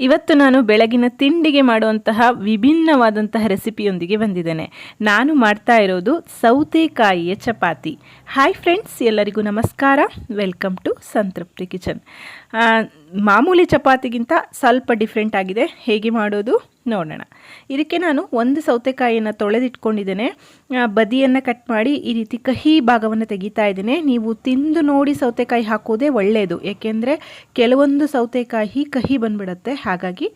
ಇವತ್ತು ನಾನು ಬೆಳಗಿನ ತಿಂಡಿಗೆ ಮಾಡುವಂತಹ ವಿಭಿನ್ನವಾದಂತಹ ರೆಸಿಪಿಯೊಂದಿಗೆ ಬಂದಿದ್ದೇನೆ. ನಾನು ಮಾಡ್ತಾ ಇರೋದು ಸೌತೆಕಾಯಿಯ ಚಪಾತಿ. ಹಾಯ್ ಫ್ರೆಂಡ್ಸ್, ಎಲ್ಲರಿಗೂ ನಮಸ್ಕಾರ. ವೆಲ್ಕಮ್ ಟು ಸಂತೃಪ್ತಿ ಕಿಚನ್. ಮಾಮೂಲಿ ಚಪಾತಿಗಿಂತ ಸ್ವಲ್ಪ ಡಿಫ್ರೆಂಟ್ ಆಗಿದೆ. ಹೇಗೆ ಮಾಡೋದು ನೋಡೋಣ. ಇದಕ್ಕೆ ನಾನು ಒಂದು ಸೌತೆಕಾಯಿಯನ್ನು ತೊಳೆದಿಟ್ಕೊಂಡಿದ್ದೇನೆ. ಬದಿಯನ್ನು ಕಟ್ ಮಾಡಿ ಈ ರೀತಿ ಕಹಿ ಭಾಗವನ್ನು ತೆಗಿತಾ ಇದ್ದೇನೆ. ನೀವು ತಿಂದು ನೋಡಿ ಸೌತೆಕಾಯಿ ಹಾಕೋದೇ ಒಳ್ಳೆಯದು, ಏಕೆಂದರೆ ಕೆಲವೊಂದು ಸೌತೆಕಾಯಿ ಕಹಿ ಬಂದ್ಬಿಡುತ್ತೆ. ಹಾಗಾಗಿ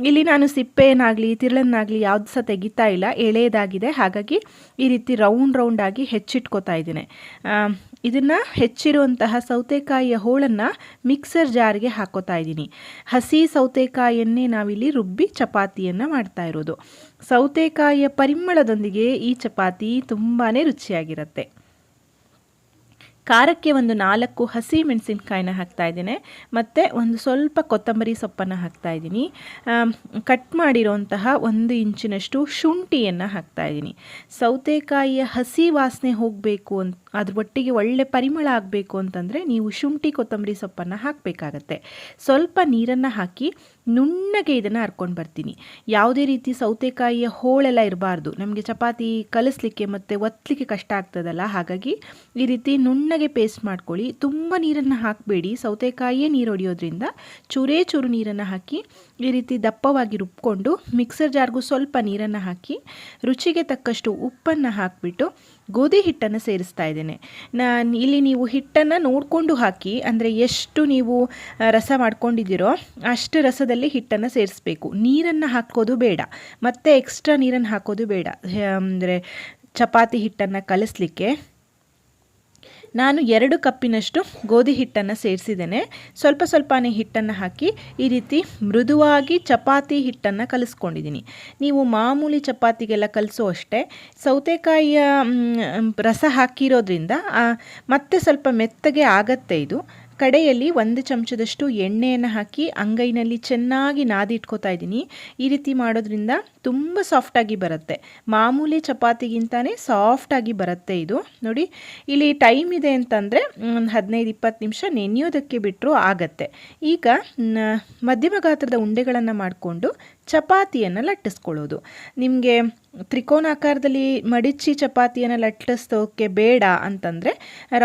ಇಲ್ಲಿ ನಾನು ಸಿಪ್ಪೆಯನ್ನಾಗಲಿ ತಿರುಳನ್ನಾಗಲಿ ಯಾವ್ದು ಸಹ ತೆಗಿತಾ ಇಲ್ಲ, ಎಳೆಯದಾಗಿದೆ. ಹಾಗಾಗಿ ಈ ರೀತಿ ರೌಂಡ್ ಆಗಿ ಹೆಚ್ಚಿಟ್ಕೋತಾ ಇದ್ದೇನೆ. ಇದನ್ನು ಹೆಚ್ಚಿರುವಂತಹ ಸೌತೆಕಾಯಿಯ ಹೋಳನ್ನು ಮಿಕ್ಸರ್ ಜಾರ್ಗೆ ಹಾಕೋತಾ ಇದ್ದೀನಿ. ಹಸಿ ಸೌತೆಕಾಯಿಯನ್ನೇ ನಾವಿಲ್ಲಿ ರುಬ್ಬಿ ಚಪಾತಿಯನ್ನು ಮಾಡ್ತಾ ಇರೋದು. ಸೌತೆಕಾಯಿಯ ಪರಿಮಳದೊಂದಿಗೆ ಈ ಚಪಾತಿ ತುಂಬಾ ರುಚಿಯಾಗಿರುತ್ತೆ. ಖಾರಕ್ಕೆ ಒಂದು 4 ಹಸಿ ಮೆಣಸಿನ್ಕಾಯಿನ ಹಾಕ್ತಾ ಇದ್ದೇನೆ, ಮತ್ತು ಒಂದು ಸ್ವಲ್ಪ ಕೊತ್ತಂಬರಿ ಸೊಪ್ಪನ್ನು ಹಾಕ್ತಾ ಇದ್ದೀನಿ. ಕಟ್ ಮಾಡಿರೋಂತಹ 1 ಇಂಚಿನಷ್ಟು ಶುಂಠಿಯನ್ನು ಹಾಕ್ತಾ ಇದ್ದೀನಿ. ಸೌತೆಕಾಯಿಯ ಹಸಿ ವಾಸನೆ ಹೋಗಬೇಕು ಅಂತ, ಅದ್ರ ಒಟ್ಟಿಗೆ ಒಳ್ಳೆ ಪರಿಮಳ ಆಗಬೇಕು ಅಂತಂದರೆ ನೀವು ಶುಂಠಿ ಕೊತ್ತಂಬರಿ ಸೊಪ್ಪನ್ನು ಹಾಕಬೇಕಾಗತ್ತೆ. ಸ್ವಲ್ಪ ನೀರನ್ನು ಹಾಕಿ ನುಣ್ಣಗೆ ಇದನ್ನು ಹರ್ಕೊಂಡು ಬರ್ತೀನಿ. ಯಾವುದೇ ರೀತಿ ಸೌತೆಕಾಯಿಯ ಹೋಳೆಲ್ಲ ಇರಬಾರ್ದು, ನಮಗೆ ಚಪಾತಿ ಕಲಿಸ್ಲಿಕ್ಕೆ ಮತ್ತು ಒತ್ತಲಿಕ್ಕೆ ಕಷ್ಟ ಆಗ್ತದಲ್ಲ. ಹಾಗಾಗಿ ಈ ರೀತಿ ನುಣ್ಣಗೆ ಪೇಸ್ಟ್ ಮಾಡ್ಕೊಳ್ಳಿ. ತುಂಬ ನೀರನ್ನು ಹಾಕಬೇಡಿ, ಸೌತೆಕಾಯಿಯೇ ನೀರು ಹೊಡೆಯೋದ್ರಿಂದ ಚೂರು ನೀರನ್ನು ಹಾಕಿ ಈ ರೀತಿ ದಪ್ಪವಾಗಿ ರುಬ್ಕೊಂಡು ಮಿಕ್ಸರ್ ಜಾರ್ಗೂ ಸ್ವಲ್ಪ ನೀರನ್ನು ಹಾಕಿ ರುಚಿಗೆ ತಕ್ಕಷ್ಟು ಉಪ್ಪನ್ನು ಹಾಕಿಬಿಟ್ಟು ಗೋಧಿ ಹಿಟ್ಟನ್ನು ಸೇರಿಸ್ತಾ ಇದ್ದೇನೆ. ಇಲ್ಲಿ ನೀವು ಹಿಟ್ಟನ್ನು ನೋಡಿಕೊಂಡು ಹಾಕಿ, ಅಂದರೆ ಎಷ್ಟು ನೀವು ರಸ ಮಾಡ್ಕೊಂಡಿದ್ದೀರೋ ಅಷ್ಟು ರಸದಲ್ಲಿ ಹಿಟ್ಟನ್ನು ಸೇರಿಸಬೇಕು. ನೀರನ್ನು ಹಾಕೋದು ಬೇಡ, ಮತ್ತು ಎಕ್ಸ್ಟ್ರಾ ನೀರನ್ನು ಹಾಕೋದು ಬೇಡ. ಅಂದರೆ ಚಪಾತಿ ಹಿಟ್ಟನ್ನು ಕಲಿಸ್ಲಿಕ್ಕೆ ನಾನು 2 ಕಪ್ಪಿನಷ್ಟು ಗೋಧಿ ಹಿಟ್ಟನ್ನು ಸೇರಿಸಿದ್ದೇನೆ. ಸ್ವಲ್ಪನೇ ಹಿಟ್ಟನ್ನು ಹಾಕಿ ಈ ರೀತಿ ಮೃದುವಾಗಿ ಚಪಾತಿ ಹಿಟ್ಟನ್ನು ಕಲಿಸ್ಕೊಂಡಿದ್ದೀನಿ. ನೀವು ಮಾಮೂಲಿ ಚಪಾತಿಗೆಲ್ಲ ಕಲಿಸೋ ಅಷ್ಟೇ ಸೌತೆಕಾಯಿಯ ರಸ ಹಾಕಿರೋದ್ರಿಂದ ಮತ್ತೆ ಸ್ವಲ್ಪ ಮೆತ್ತಗೆ ಆಗತ್ತೆ. ಇದು ಕಡೆಯಲ್ಲಿ 1 ಚಮಚದಷ್ಟು ಎಣ್ಣೆಯನ್ನು ಹಾಕಿ ಅಂಗೈನಲ್ಲಿ ಚೆನ್ನಾಗಿ ನಾದಿ ಇಟ್ಕೋತಾ ಇದ್ದೀನಿ. ಈ ರೀತಿ ಮಾಡೋದ್ರಿಂದ ತುಂಬ ಸಾಫ್ಟಾಗಿ ಬರುತ್ತೆ. ಮಾಮೂಲಿ ಚಪಾತಿಗಿಂತಾನೇ ಸಾಫ್ಟಾಗಿ ಬರುತ್ತೆ ಇದು. ನೋಡಿ, ಇಲ್ಲಿ ಟೈಮ್ ಇದೆ ಅಂತಂದರೆ ಒಂದು 15-20 ನಿಮಿಷ ನೆನೆಯೋದಕ್ಕೆ ಬಿಟ್ಟರು ಆಗತ್ತೆ. ಈಗ ಮಧ್ಯಮ ಗಾತ್ರದ ಉಂಡೆಗಳನ್ನು ಮಾಡಿಕೊಂಡು ಚಪಾತಿಯನ್ನು ಲಟ್ಟಿಸ್ಕೊಳ್ಳೋದು. ನಿಮಗೆ ತ್ರಿಕೋನಾಕಾರದಲ್ಲಿ ಮಡಿಚಿ ಚಪಾತಿಯನ್ನು ಲಟ್ಟಿಸೋಕ್ಕೆ ಬೇಡ ಅಂತಂದರೆ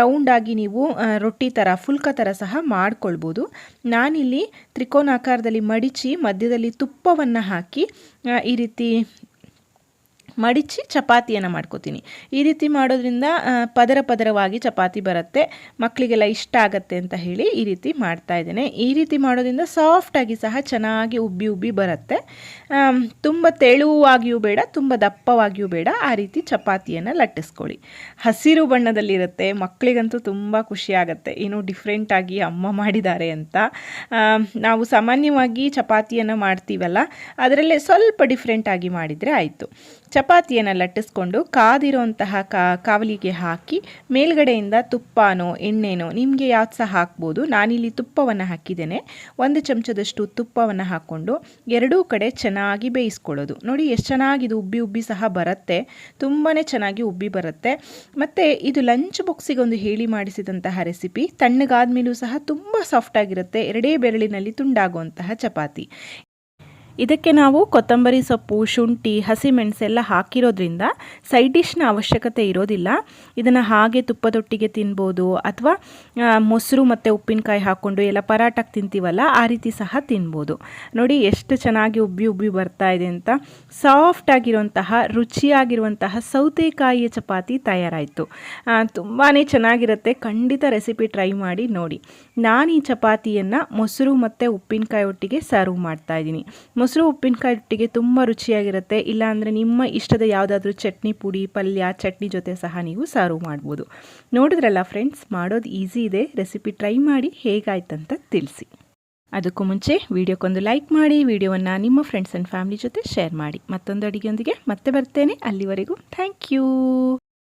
ರೌಂಡಾಗಿ ನೀವು ರೊಟ್ಟಿ ಥರ ಫುಲ್ಕ ಥರ ಸಹ ಮಾಡ್ಕೊಳ್ಬೋದು. ನಾನಿಲ್ಲಿ ತ್ರಿಕೋನಾಕಾರದಲ್ಲಿ ಮಡಿಚಿ ಮಧ್ಯದಲ್ಲಿ ತುಪ್ಪವನ್ನು ಹಾಕಿ ಈ ರೀತಿ ಮಡಿಚಿ ಚಪಾತಿಯನ್ನು ಮಾಡ್ಕೋತೀನಿ. ಈ ರೀತಿ ಮಾಡೋದ್ರಿಂದ ಪದರವಾಗಿ ಚಪಾತಿ ಬರುತ್ತೆ, ಮಕ್ಕಳಿಗೆಲ್ಲ ಇಷ್ಟ ಆಗತ್ತೆ ಅಂತ ಹೇಳಿ ಈ ರೀತಿ ಮಾಡ್ತಾ ಇದ್ದೇನೆ. ಈ ರೀತಿ ಮಾಡೋದ್ರಿಂದ ಸಾಫ್ಟಾಗಿ ಸಹ ಚೆನ್ನಾಗಿ ಉಬ್ಬಿ ಬರುತ್ತೆ. ತುಂಬ ತೆಳುವಾಗಿಯೂ ಬೇಡ, ತುಂಬ ದಪ್ಪವಾಗಿಯೂ ಬೇಡ. ಆ ರೀತಿ ಚಪಾತಿಯನ್ನು ಲಟ್ಟಿಸ್ಕೊಳ್ಳಿ. ಹಸಿರು ಬಣ್ಣದಲ್ಲಿರುತ್ತೆ, ಮಕ್ಕಳಿಗಂತೂ ತುಂಬ ಖುಷಿಯಾಗತ್ತೆ, ಏನೋ ಡಿಫ್ರೆಂಟಾಗಿ ಅಮ್ಮ ಮಾಡಿದ್ದಾರೆ ಅಂತ. ನಾವು ಸಾಮಾನ್ಯವಾಗಿ ಚಪಾತಿಯನ್ನು ಮಾಡ್ತೀವಲ್ಲ, ಅದರಲ್ಲೇ ಸ್ವಲ್ಪ ಡಿಫ್ರೆಂಟಾಗಿ ಮಾಡಿದರೆ ಆಯಿತು. ಚಪಾತಿಯನ್ನು ಲಟ್ಟಿಸ್ಕೊಂಡು ಕಾದಿರೋಂತಹ ಕಾವಲಿಗೆ ಹಾಕಿ ಮೇಲ್ಗಡೆಯಿಂದ ತುಪ್ಪನೋ ಎಣ್ಣೆನೋ ನಿಮಗೆ ಯಾವ್ದು ಸಹ ಹಾಕ್ಬೋದು. ನಾನಿಲ್ಲಿ ತುಪ್ಪವನ್ನು ಹಾಕಿದ್ದೇನೆ. 1 ಚಮಚದಷ್ಟು ತುಪ್ಪವನ್ನು ಹಾಕ್ಕೊಂಡು ಎರಡೂ ಕಡೆ ಚೆನ್ನಾಗಿ ಬೇಯಿಸ್ಕೊಳ್ಳೋದು. ನೋಡಿ ಎಷ್ಟು ಚೆನ್ನಾಗಿ ಇದು ಉಬ್ಬಿ ಸಹ ಬರುತ್ತೆ, ತುಂಬಾ ಚೆನ್ನಾಗಿ ಉಬ್ಬಿ ಬರುತ್ತೆ. ಮತ್ತು ಇದು ಲಂಚ್ ಬಾಕ್ಸಿಗೆ ಒಂದು ಹೇಳಿ ಮಾಡಿಸಿದಂತಹ ರೆಸಿಪಿ. ತಣ್ಣಗಾದ್ಮೇಲೂ ಸಹ ತುಂಬ ಸಾಫ್ಟಾಗಿರುತ್ತೆ, 2 ಬೆರಳಿನಲ್ಲಿ ತುಂಡಾಗುವಂತಹ ಚಪಾತಿ. ಇದಕ್ಕೆ ನಾವು ಕೊತ್ತಂಬರಿ ಸೊಪ್ಪು, ಶುಂಠಿ, ಹಸಿಮೆಣಸೆಲ್ಲ ಹಾಕಿರೋದ್ರಿಂದ ಸೈಡ್ ಡಿಶ್ನ ಅವಶ್ಯಕತೆ ಇರೋದಿಲ್ಲ. ಇದನ್ನು ಹಾಗೆ ತುಪ್ಪದೊಟ್ಟಿಗೆ ತಿನ್ಬೋದು, ಅಥವಾ ಮೊಸರು ಮತ್ತು ಉಪ್ಪಿನಕಾಯಿ ಹಾಕ್ಕೊಂಡು ಎಲ್ಲ ಪರಾಟಕ್ಕೆ ತಿಂತೀವಲ್ಲ ಆ ರೀತಿ ಸಹ ತಿನ್ಬೋದು. ನೋಡಿ ಎಷ್ಟು ಚೆನ್ನಾಗಿ ಉಬ್ಬಿ ಬರ್ತಾ ಇದೆ ಅಂತ. ಸಾಫ್ಟಾಗಿರುವಂತಹ ರುಚಿಯಾಗಿರುವಂತಹ ಸೌತೆಕಾಯಿಯ ಚಪಾತಿ ತಯಾರಾಯಿತು. ತುಂಬಾ ಚೆನ್ನಾಗಿರುತ್ತೆ. ಖಂಡಿತ ರೆಸಿಪಿ ಟ್ರೈ ಮಾಡಿ ನೋಡಿ. ನಾನು ಈ ಚಪಾತಿಯನ್ನು ಮೊಸರು ಮತ್ತು ಉಪ್ಪಿನಕಾಯಿ ಒಟ್ಟಿಗೆ ಸರ್ವ್ ಮಾಡ್ತಾ ಇದ್ದೀನಿ. ಮೊಸರು ಉಪ್ಪಿನಕಾಯಿ ಒಟ್ಟಿಗೆ ತುಂಬ ರುಚಿಯಾಗಿರುತ್ತೆ. ಇಲ್ಲಾಂದರೆ ನಿಮ್ಮ ಇಷ್ಟದ ಯಾವುದಾದ್ರೂ ಚಟ್ನಿ ಪುಡಿ, ಪಲ್ಯ, ಚಟ್ನಿ ಜೊತೆ ಸಹ ನೀವು ಸರ್ವ್ ಮಾಡ್ಬೋದು. ನೋಡಿದ್ರಲ್ಲ ಫ್ರೆಂಡ್ಸ್, ಮಾಡೋದು ಈಸಿ ಇದೆ. ರೆಸಿಪಿ ಟ್ರೈ ಮಾಡಿ ಹೇಗಾಯ್ತಂತ ತಿಳಿಸಿ. ಅದಕ್ಕೂ ಮುಂಚೆ ವಿಡಿಯೋಕ್ಕೊಂದು ಲೈಕ್ ಮಾಡಿ, ವಿಡಿಯೋವನ್ನು ನಿಮ್ಮ ಫ್ರೆಂಡ್ಸ್ ಆ್ಯಂಡ್ ಫ್ಯಾಮಿಲಿ ಜೊತೆ ಶೇರ್ ಮಾಡಿ. ಮತ್ತೊಂದು ಅಡುಗೆಯೊಂದಿಗೆ ಮತ್ತೆ ಬರ್ತೇನೆ. ಅಲ್ಲಿವರೆಗೂ ಥ್ಯಾಂಕ್ ಯು.